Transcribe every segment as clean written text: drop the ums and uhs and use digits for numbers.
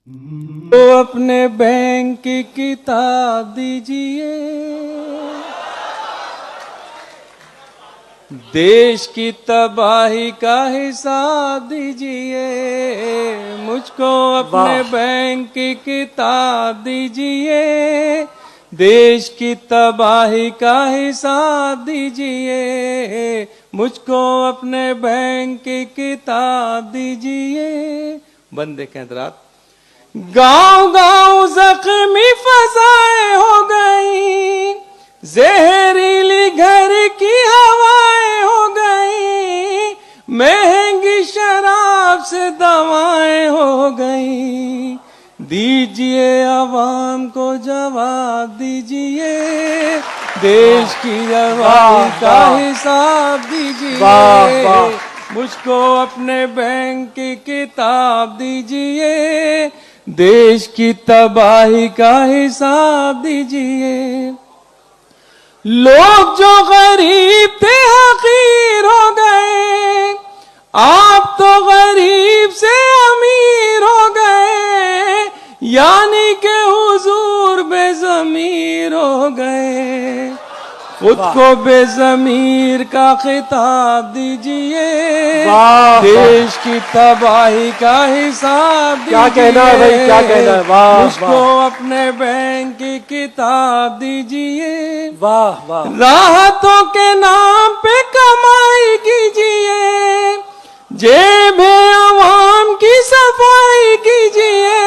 तो अपने बैंक की किताब दीजिए, देश की तबाही का हिसाब दीजिए। मुझको अपने बैंक की किताब दीजिए, देश की तबाही का हिसाब दीजिए। मुझको अपने बैंक की किताब दीजिए। बंद देखें हज़रात। गांव गांव जख्मी फसाएं हो गई, जहरीली घर की हवाएं हो गई, महंगी शराब से दवाएं हो गई। दीजिए आवाम को जवाब दीजिए, देश की जवानी का हिसाब दीजिए। मुझको अपने बैंक की किताब दीजिए, देश की तबाही का हिसाब दीजिए। लोग जो गरीब थे हकीर हो गए, आप तो गरीब से अमीर हो गए, यानी के हुजूर बेज़मीर हो गए। खुद को बेज़मीर का खिताब दीजिए, देश की तबाही का हिसाब दीजिए। क्या कहना है भाई, क्या कहना है? वाह, मुझको अपने बैंक की किताब दीजिए। वाह वाह। राहतों के नाम पे कमाई कीजिए, जेब आवाम की सफाई कीजिए,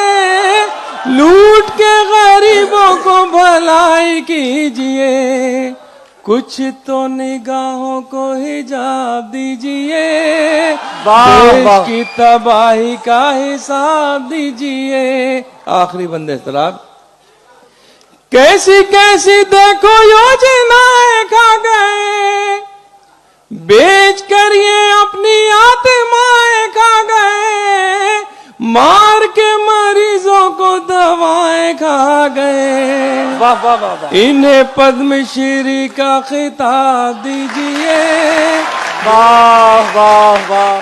लूट के गरीबों को भलाई कीजिए। कुछ तो निगाहों को हिजाब दीजिए, देश की तबाही का हिसाब दीजिए। आखिरी बंदे सलाब। कैसी कैसी देखो योजनाएं खा गए, बेच कर ये अपनी आत्माएं खा गए, मार के मरीजों को दवाएं खा गए। वाह वाह वाह वाह। इन्हें पद्मश्री का खिताब दीजिए। वाह वाह वाह।